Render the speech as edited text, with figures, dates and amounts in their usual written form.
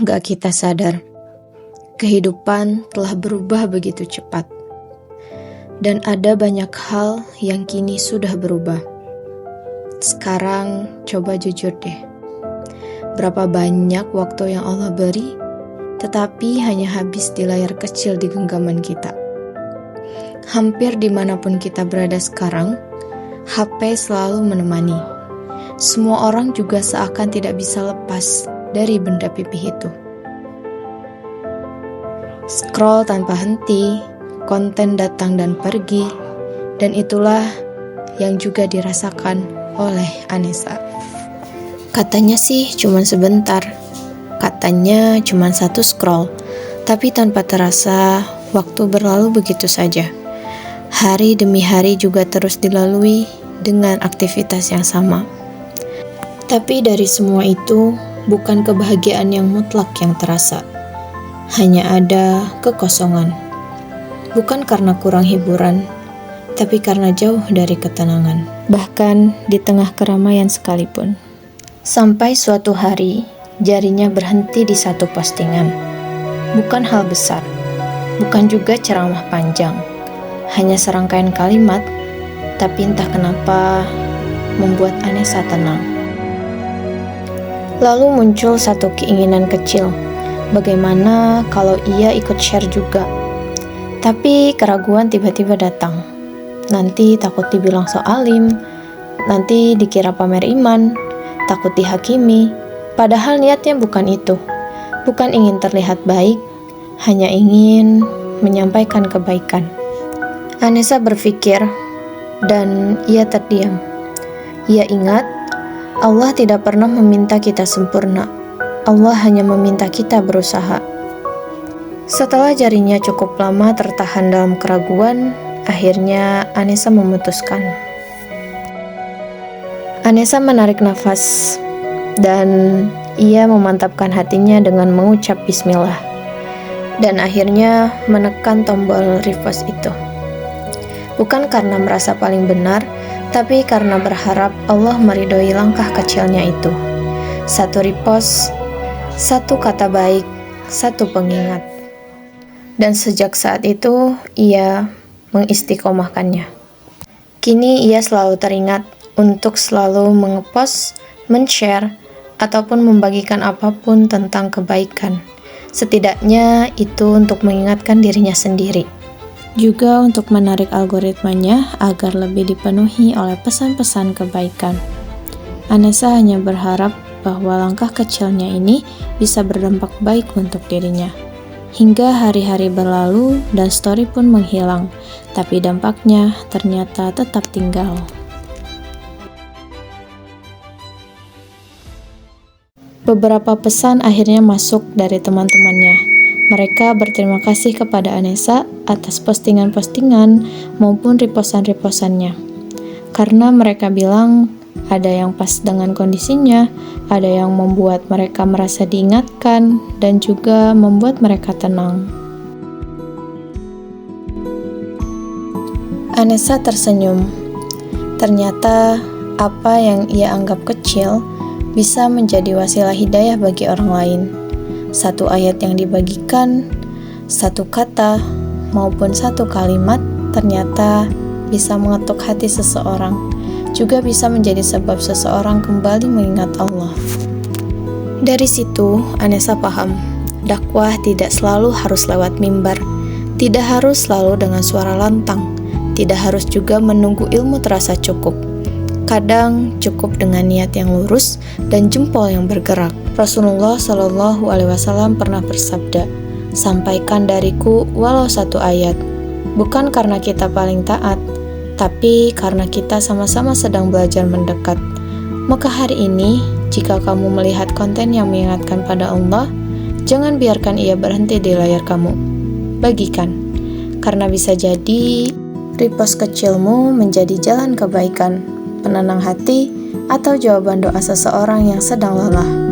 Pernah gak kita sadar, kehidupan telah berubah begitu cepat. Dan ada banyak hal yang kini sudah berubah. Sekarang coba jujur deh. Berapa banyak waktu yang Allah beri, tetapi hanya habis di layar kecil di genggaman kita. Hampir dimanapun kita berada sekarang, HP selalu menemani. Semua orang juga seakan tidak bisa lepas dari benda pipih itu. Scroll tanpa henti, konten datang dan pergi, dan itulah yang juga dirasakan oleh Anessa. Katanya sih cuma sebentar, katanya cuma satu scroll, tapi tanpa terasa waktu berlalu begitu saja. Hari demi hari juga terus dilalui dengan aktivitas yang sama. Tapi dari semua itu, bukan kebahagiaan yang mutlak yang terasa. Hanya ada kekosongan. Bukan karena kurang hiburan, tapi karena jauh dari ketenangan. Bahkan di tengah keramaian sekalipun. Sampai suatu hari, jarinya berhenti di satu postingan. Bukan hal besar, bukan juga ceramah panjang. Hanya serangkaian kalimat, tapi entah kenapa membuat Anessa tenang. Lalu muncul satu keinginan kecil, bagaimana kalau ia ikut share juga? Tapi keraguan tiba-tiba datang. Nanti takut dibilang so alim, nanti dikira pamer iman, takut dihakimi. Padahal niatnya bukan itu. Bukan ingin terlihat baik, hanya ingin menyampaikan kebaikan. Anessa berpikir, dan ia terdiam. Ia ingat, Allah tidak pernah meminta kita sempurna. Allah hanya meminta kita berusaha. Setelah jarinya cukup lama tertahan dalam keraguan, akhirnya Anessa memutuskan. Anessa menarik nafas, dan ia memantapkan hatinya dengan mengucap bismillah. Dan akhirnya menekan tombol repost itu. Bukan karena merasa paling benar, tapi karena berharap Allah meridhoi langkah kecilnya itu. Satu repost, satu kata baik, satu pengingat. Dan sejak saat itu, ia mengistiqomahkannya. Kini ia selalu teringat untuk selalu mengepost, men-share, ataupun membagikan apapun tentang kebaikan. Setidaknya itu untuk mengingatkan dirinya sendiri. Juga untuk menarik algoritmanya agar lebih dipenuhi oleh pesan-pesan kebaikan. Anessa hanya berharap bahwa langkah kecilnya ini bisa berdampak baik untuk dirinya. Hingga hari-hari berlalu dan story pun menghilang, tapi dampaknya ternyata tetap tinggal. Beberapa pesan akhirnya masuk dari teman-temannya. Mereka berterima kasih kepada Anessa atas postingan-postingan maupun reposan-reposannya. Karena mereka bilang ada yang pas dengan kondisinya, ada yang membuat mereka merasa diingatkan, dan juga membuat mereka tenang. Anessa tersenyum. Ternyata apa yang ia anggap kecil bisa menjadi wasilah hidayah bagi orang lain. Satu ayat yang dibagikan, satu kata, maupun satu kalimat ternyata bisa mengetuk hati seseorang, juga bisa menjadi sebab seseorang kembali mengingat Allah. Dari situ, Anessa paham, dakwah tidak selalu harus lewat mimbar, tidak harus selalu dengan suara lantang, tidak harus juga menunggu ilmu terasa cukup. Kadang cukup dengan niat yang lurus dan jempol yang bergerak. Rasulullah Shallallahu Alaihi Wasallam pernah bersabda, "Sampaikan dariku walau satu ayat, bukan karena kita paling taat, tapi karena kita sama-sama sedang belajar mendekat." Maka hari ini, jika kamu melihat konten yang mengingatkan pada Allah, jangan biarkan ia berhenti di layar kamu. Bagikan, karena bisa jadi repost kecilmu menjadi jalan kebaikan, penenang hati, atau jawaban doa seseorang yang sedang lelah.